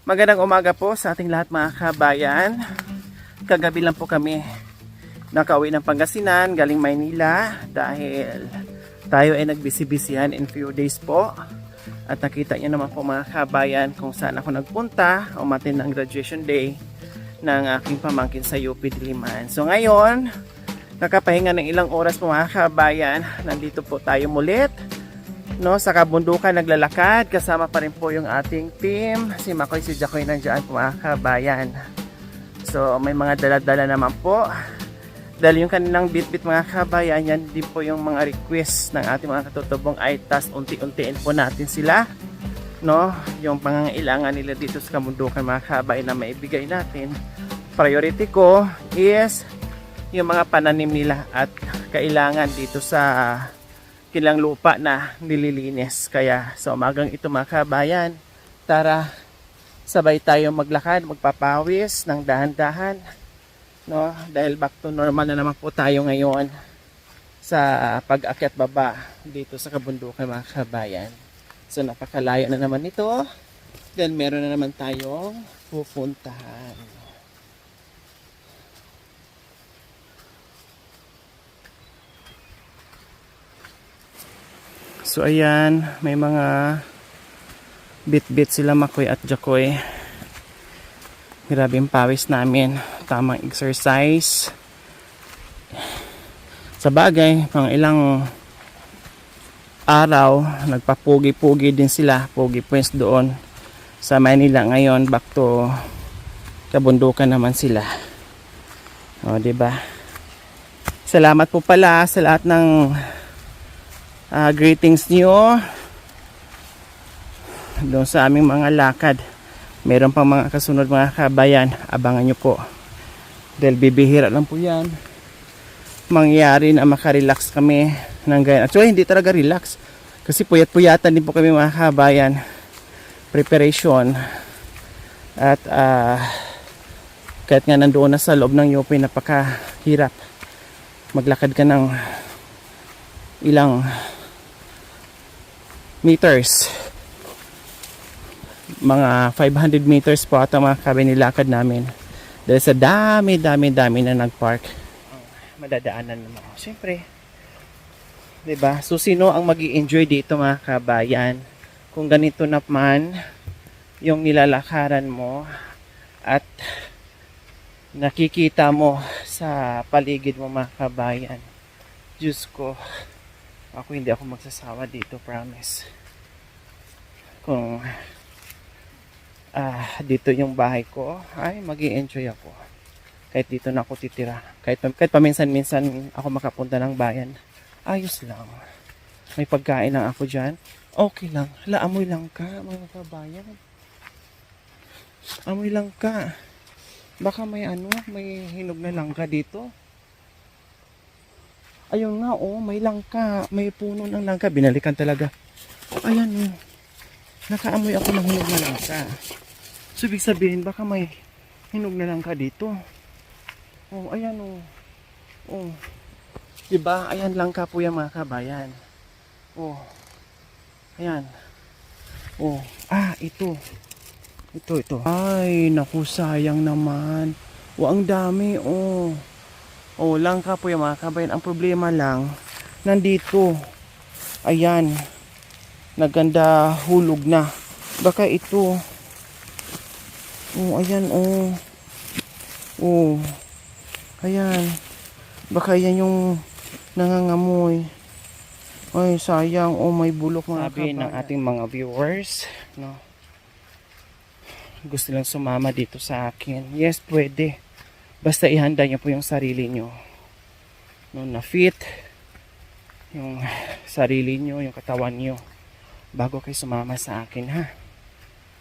Magandang umaga po sa ating lahat mga kabayan. Kagabi lang po kami nakauwi ng Pangasinan galing Maynila dahil tayo ay nagbisi-bisihan in few days po. At nakita niyo naman po mga kabayan kung saan ako nagpunta umattend ng graduation day ng aking pamangkin sa UP Diliman. So ngayon, nakapahinga ng ilang oras po mga kabayan. Nandito po tayo mulit, no, sa kabundukan naglalakad. Kasama pa rin po yung ating team. Si Makoy, si Jacoy nandiyan po mga kabayan. So may mga dala-dala naman po. Dahil yung kanilang bit-bit mga kabayan, yan din po yung mga request ng ating mga katutubong ay tas unti-untiin po natin sila, no, yung pangangailangan nila dito sa kabundukan mga kabayan na maibigay natin. Priority ko is yung mga pananim nila at kailangan dito sa kilang lupa na nililinis. Kaya sa umagang ito mga kabayan, tara sabay tayo maglakad, magpapawis ng dahan-dahan, no, dahil back to normal na naman po tayo ngayon sa pag-akyat baba dito sa kabundukan mga kabayan. So napakalayo na naman ito, then meron na naman tayong pupuntahan. So ayan, may mga bit-bit sila Makoy at Jacoy. Grabe yung pawis namin, tamang exercise. Sa bagay, pang ilang araw, nagpapugi-pugi din sila, pugi points doon sa Manila. Ngayon, back to kabundukan naman sila. O, diba? Salamat po pala sa lahat ng greetings niyo doon sa aming mga lakad. Meron pang mga kasunod mga kabayan, abangan nyo po dahil bibihira lang po yan mangyari na makarelax kami ng ganyan. Actually hindi talaga relax kasi puyat-puyatan din po kami mga kabayan, preparation at kahit nga nandoon na sa loob ng UP, napakahirap maglakad ka ng ilang meters, mga 500 meters po ata mga kabinilakad namin dahil sa dami na nagpark. Madadaanan naman ako siyempre, diba? So sino ang magi-enjoy dito mga kabayan kung ganito naman yung nilalakaran mo at nakikita mo sa paligid mo mga kabayan? Diyos ko, ako hindi ako magsasawa dito, promise. Kung dito yung bahay ko, ay magi-enjoy ako. Kahit dito na ako titira. Kahit paminsan-minsan ako makapunta ng bayan, ayos lang. May pagkain lang ako dyan, okay lang. Hala, amoy lang ka mga kabayan. Amoy lang ka. Baka may may hinog na langka dito. Ayun nga, oh, may langka. May puno ng langka. Binalikan talaga. Ayan, oh. Nakaamoy ako ng hinog na langka. So, ibig sabihin, baka may hinog na langka dito. Oh, ayan, oh. Oh. Diba? Ayan langka po yan mga kabayan. Oh. Ayan. Oh. Ito. Ito. Ay, naku, sayang naman. Oh, ang dami, oh. Oh, langka po yan mga kabayan. Ang problema lang, nandito. Ayan. Naganda hulog na. Baka ito. Oh, ayan, oh. Oh. Ayan. Baka yan yung nangangamoy. Ay, sayang. Oh, may bulok mga kabayan. Sabi ng ating mga viewers, no, gusto lang sumama dito sa akin. Yes, pwede. Basta ihanda nyo po yung sarili nyo. No, na fit yung sarili nyo, yung katawan nyo bago kayo sumama sa akin, ha?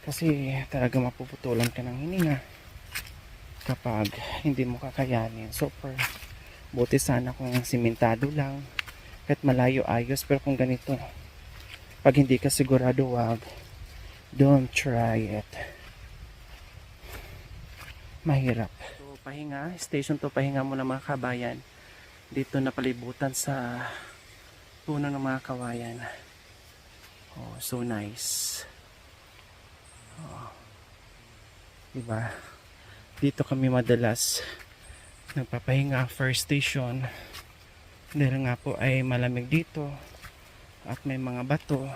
Kasi talaga mapuputulan ka ng hininga kapag hindi mo kakayanin. Super. Buti sana kung simentado lang, kahit malayo ayos, pero kung ganito, pag hindi ka sigurado, wag. Don't try it. Mahirap. So, pahinga, station to pahinga muna mga kabayan. Dito na palibutan sa puno ng mga kawayan. Oh, so nice. Oh. Diba? Dito kami madalas nagpapahinga, first station. Dahil nga po ay malamig dito at may mga bato.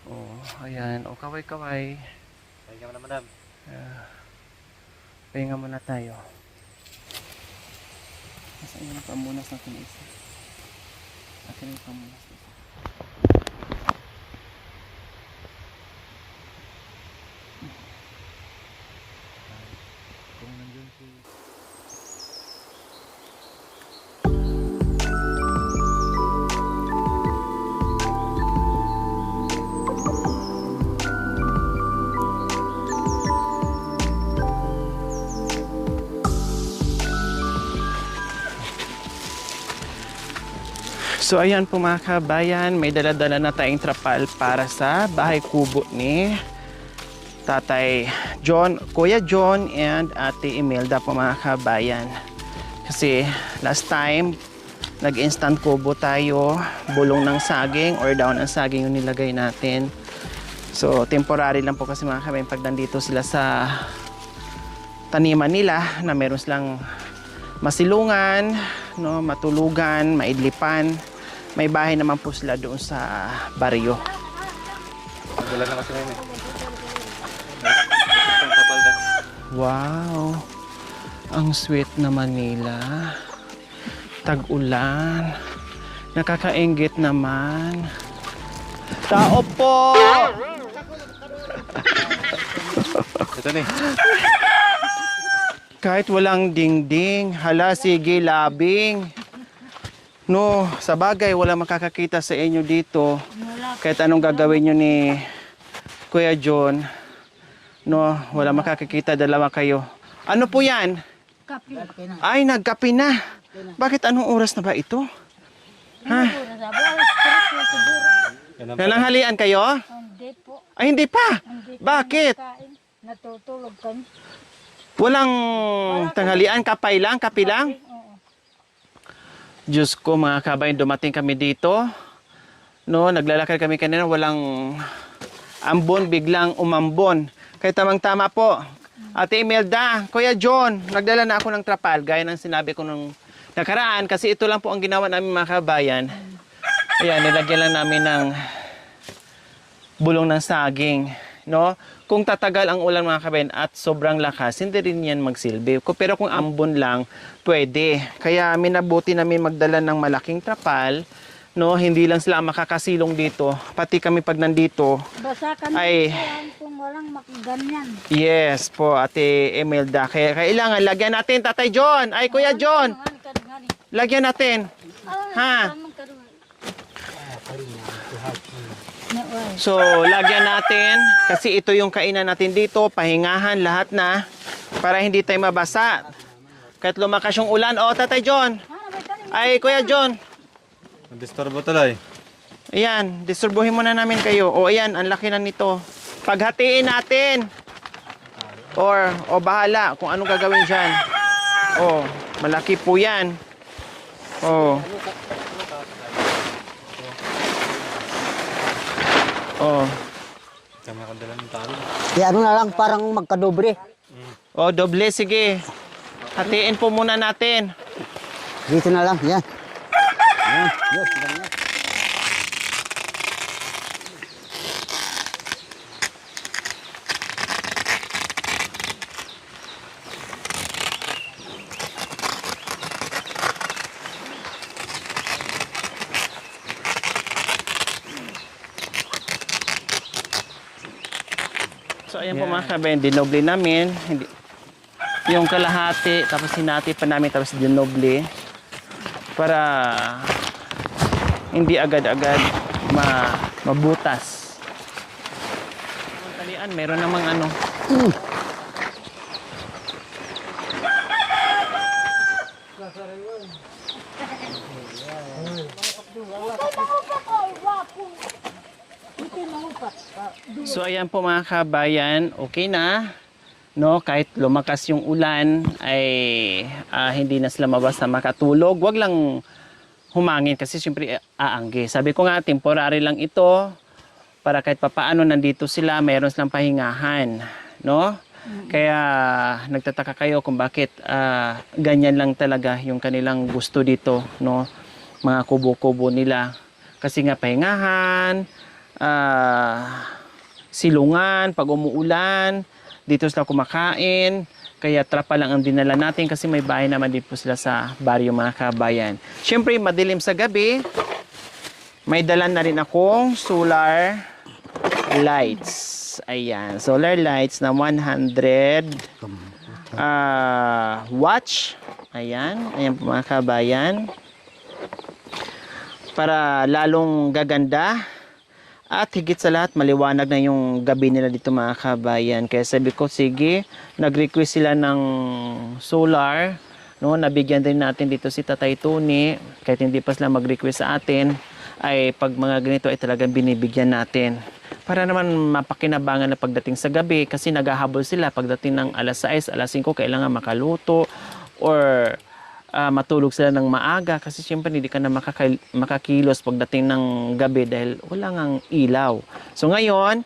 Oh, ayan. O, kaway-kaway. Pahinga mo na, madam. Pahinga muna tayo. Nasaan yung pamunas natin isa? Atin yung pamunas isa. Kung nandiyan si... So ayan po mga kabayan, may dala-dala na tayong trapal para sa bahay kubo ni Tatay John, Kuya John and Ate Imelda po mga kabayan. Kasi last time, nag-instant kubo tayo, bulong ng saging or daon ng saging yung nilagay natin. So temporary lang po kasi mga kabayan pag nandito sila sa taniman nila na meron silang masilungan, no, matulugan, maidlipan. May bahay naman po sila doon sa baryo. Wala na kasi ngayon eh. Wow! Ang sweet naman nila. Tag-ulan. Nakakainggit naman. Tao po! Ito na eh. Kahit walang dingding, hala sige labing. No, sa bagay wala makakakita sa inyo dito. Kahit anong gagawin nyo ni Kuya John, no, wala makakakita, dalawa kayo. Ano po yan? Kapi. Ay, nagkape na. Bakit anong oras na ba ito? Ha? Nalanghalian kayo? Hindi po. Ay, hindi pa. Hindi po Bakit? nakain. Natutulog kami. Walang tanghalian, kapay lang, kape lang? Oo. Diyos ko mga kabayan, dumating kami dito. No, naglalakad kami kanina, walang ambon, biglang umambon. Kaya tamang-tama po. Ate Imelda, Kuya John, nagdala na ako ng trapal, gaya ng sinabi ko nung nakaraan, kasi ito lang po ang ginawa namin mga kabayan. Ayan, nilagyan lang namin ng bulong ng saging. No? Kung tatagal ang ulan mga kabayan at sobrang lakas, hindi rin yan magsilbi. Pero kung ambon lang, pwede. Kaya minabuti namin magdala ng malaking trapal. No? Hindi lang sila makakasilong dito. Pati kami pag nandito. Basa kami Ay. kung walang ganyan. Yes po, Ate Imelda. Kaya kailangan lagyan natin, Tatay John. Ay, Kuya John. Lagyan natin. Ha? So, lagyan natin kasi ito yung kainan natin dito, pahingahan lahat na para hindi tayo mabasa. Kahit lumakas yung ulan. O, Tatay John. Ay, Kuya John. Disturbo tuloy. Ayan, disturbuhin muna namin kayo. O, ayan, ang laki na nito. Paghatiin natin. O bahala kung anong gagawin dyan. O, malaki po yan. O. Oh. Kami nakadala ng talo. Di ano na lang, parang magkadobre. Oh, doble, sige. Hatiin po muna natin. Dito na lang, yan. Yan, yan, yan. So, ayan po mga kabayan, dinoble namin. Hindi, yung kalahati, tapos hinati pa namin, tapos dinoble. Para hindi agad-agad mabutas. Ang talian, meron namang ano. So ayan po mga kabayan, okay na. No, kahit lumakas yung ulan ay hindi na sila mabasa makatulog. Wag lang humangin kasi siyempre aangge. Sabi ko nga temporary lang ito para kahit papaano nandito sila, mayroon silang pahingahan, no? Kaya nagtataka kayo kung bakit ganyan lang talaga yung kanilang gusto dito, no? Mga kubo-kubo nila. Kasi nga pahingahan, silungan, pag umuulan, dito sila kumakain. Kaya trapa lang ang dinala natin kasi may bahay naman din po sila sa baryo mga kabayan. Siyempre, madilim sa gabi. May dala na rin akong solar lights. Ayan, solar lights na 100 watts. Ayan, ayan po mga kabayan. Para lalong gaganda. At higit sa lahat, maliwanag na yung gabi nila dito mga kabayan. Kaya sabi ko, sige, nag-request sila ng solar. No, nabigyan din natin dito si Tatay Tony. Kahit hindi pa sila mag-request sa atin, ay pag mga ganito ay talagang binibigyan natin. Para naman mapakinabangan na pagdating sa gabi. Kasi naghahabol sila pagdating ng alas 6, alas 5, kailangan makaluto. Or matulog sila ng maaga kasi siyempre hindi ka na makakilos pagdating ng gabi dahil wala ngang ilaw. So ngayon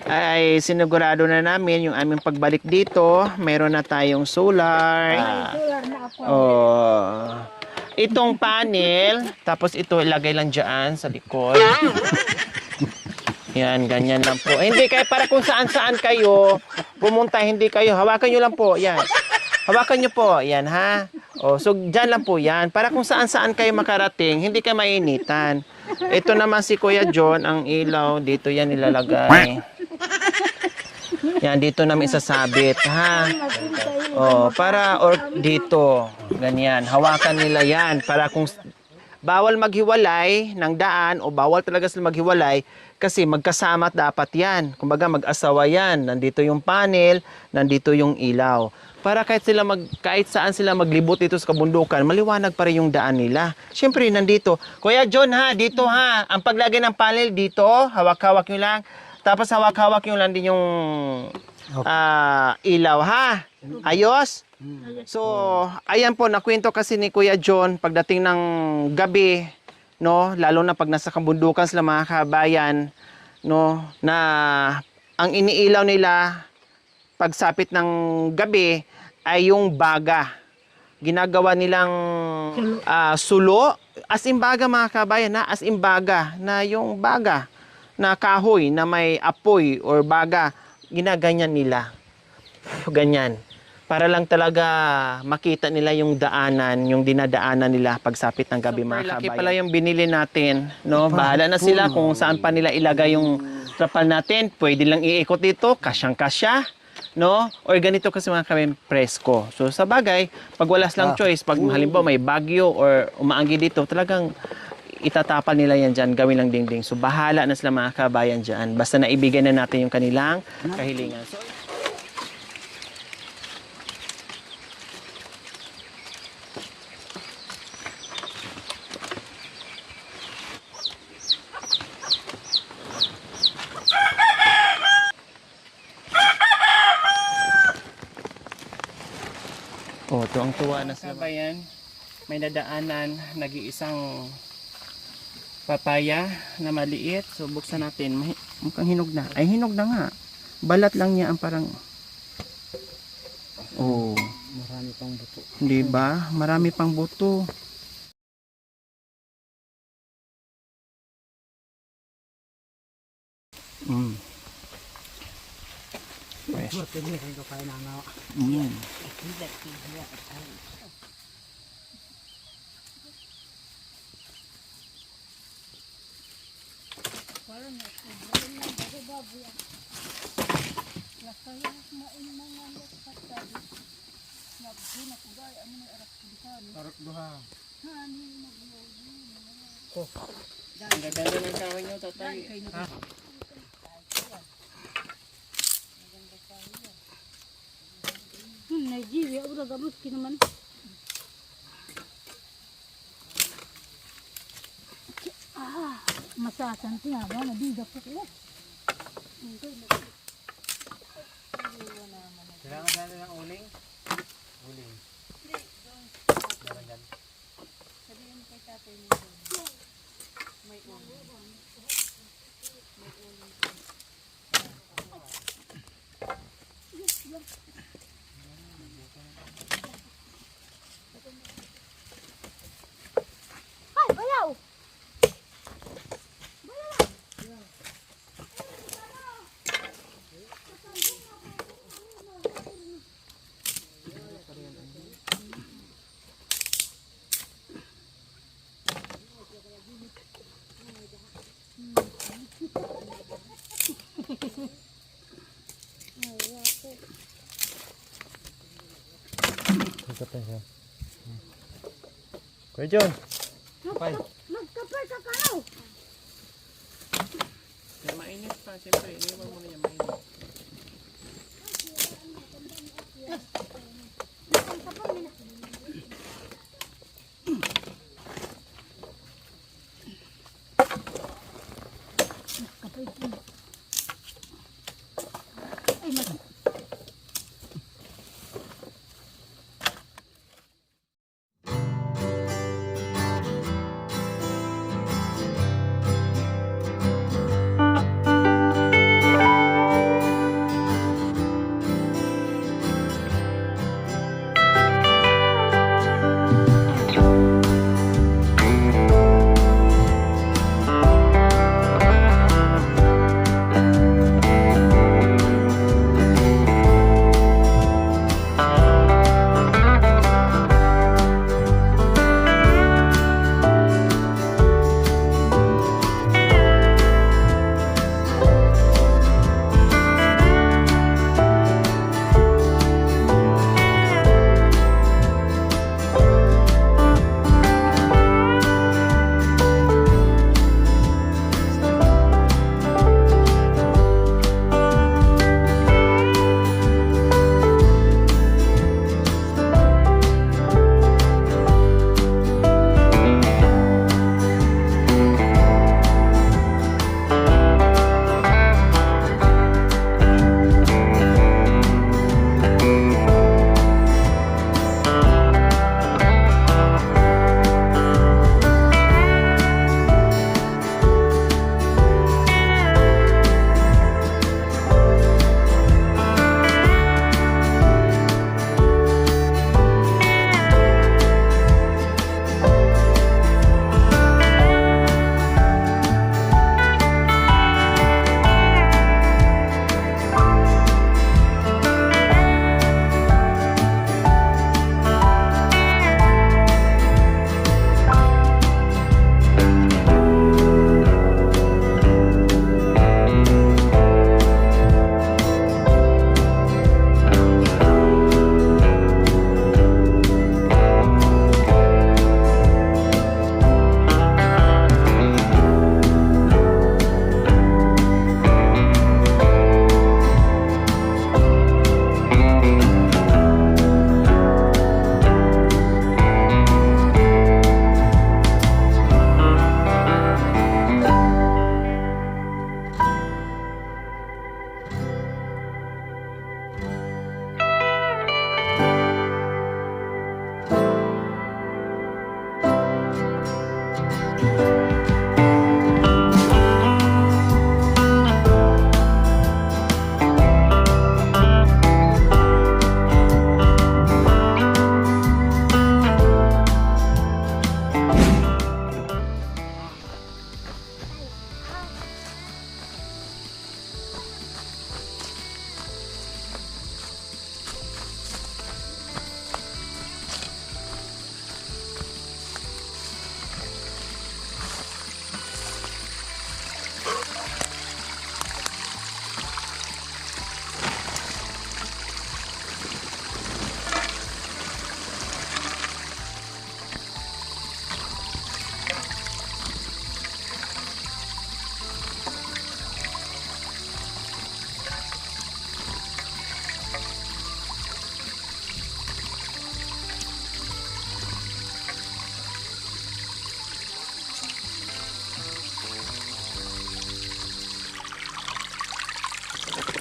ay sinigurado na namin yung aming pagbalik dito, mayroon na tayong solar. Solar na ako. Itong panel, tapos ito ilagay lang dyan sa likod. Yan, ganyan lang po. Hindi kayo para kung saan-saan kayo pumunta, hindi kayo, hawakan nyo lang po, yan. Hawakan nyo po, yan ha. So dyan lang po yan. Para kung saan-saan kayo makarating, hindi kayo mainitan. Ito naman si Kuya John, ang ilaw, dito yan ilalagay. Yan, dito namin isasabit, ha. Para, or dito, ganyan. Hawakan nila yan. Para kung bawal maghiwalay ng daan, o bawal talaga sila maghiwalay, kasi magkasama dapat yan. Kumbaga mag-asawa yan. Nandito yung panel, nandito yung ilaw. Para kahit saan sila maglibot dito sa kabundukan, maliwanag pa rin yung daan nila. Siyempre, nandito. Kuya John ha, dito ha. Ang paglagay ng panel dito, hawak-hawak nyo lang. Tapos hawak-hawak nyo lang din yung ilaw ha. Ayos? So, ayan po, nakwento kasi ni Kuya John, pagdating ng gabi, no, lalo na pag nasa kabundukan sila mga kabayan, no, na ang iniilaw nila pagsapit ng gabi ay yung baga. Ginagawa nilang sulo. As in baga mga kabayan, na as in baga, na yung baga na kahoy na may apoy or baga, ginaganyan nila. Ganyan. Para lang talaga makita nila yung daanan, yung dinadaanan nila pagsapit ng gabi mga kabayan. Laki pala yung binili natin, no? Bahala na sila kung saan pa nila ilagay yung trapal natin. Pwede lang iikot dito, kasyang-kasya, no? Or ganito kasi mga kabayan, presko. So sa bagay, pag wala silang choice, pag halimbawa may bagyo or umaanggi dito, talagang itatapal nila yan dyan, gawin lang dingding. So bahala na sila mga kabayan dyan. Basta naibigay na natin yung kanilang kahilingan. So, tuwang-tuwa na sila. Kabayan, may nadaanan, nag-iisang papaya na maliit. So, buksan natin. Mukhang hinog na. Ay, hinog na nga. Balat lang niya ang parang... Marami pang buto. Di ba? Marami pang buto. Ang gaganda ng kahoy nyo, tatay. Nigeria, udah gabut ki naman. Masasan tinaba na di dapat ko. Kailangan natin ng uling? Uling. Sabihin kay tatay mo. May uling. May uling. Magkapay siya. Kuya John! Kapay! Magkapay ka kanaw. Mainit pa, siyempre. Iniwan mo na yung mainit. Kapay ka. Ay, mas.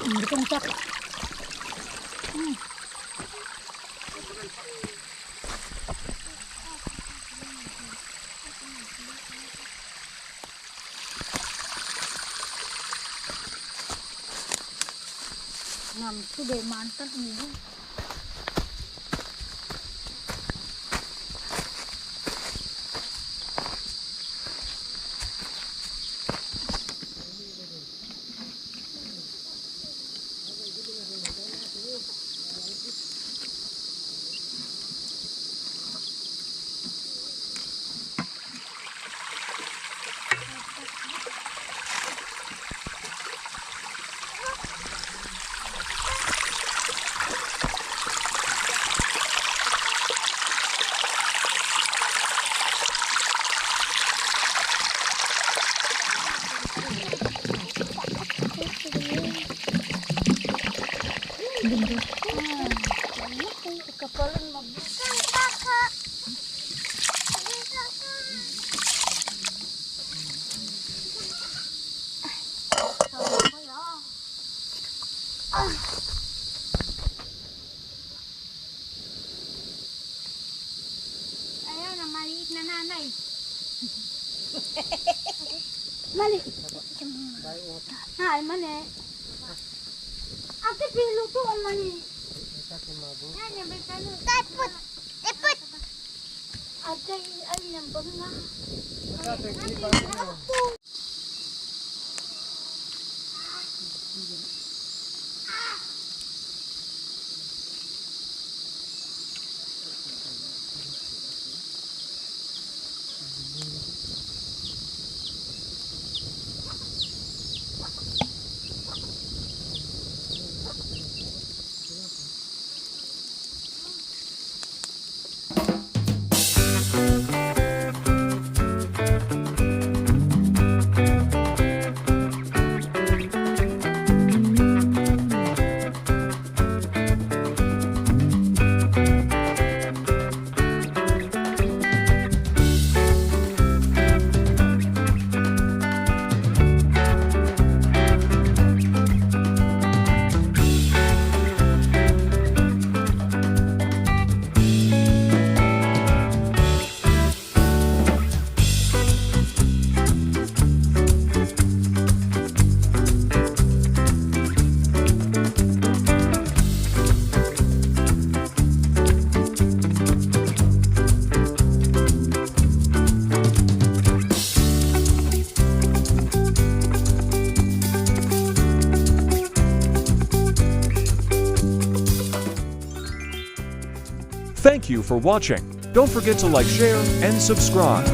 Hindi kong sak. Nam sudah mantan ini. Hindi mo rin. Kapalan mabuti. Ayaw na, maliit na nanay. Mali. Ay, mali. Ate, piluto ang mali. Yan, yung betano. Tapot! Tapot! Ate, ay, nambang na. Thank you for watching. Don't forget to like, share, and subscribe.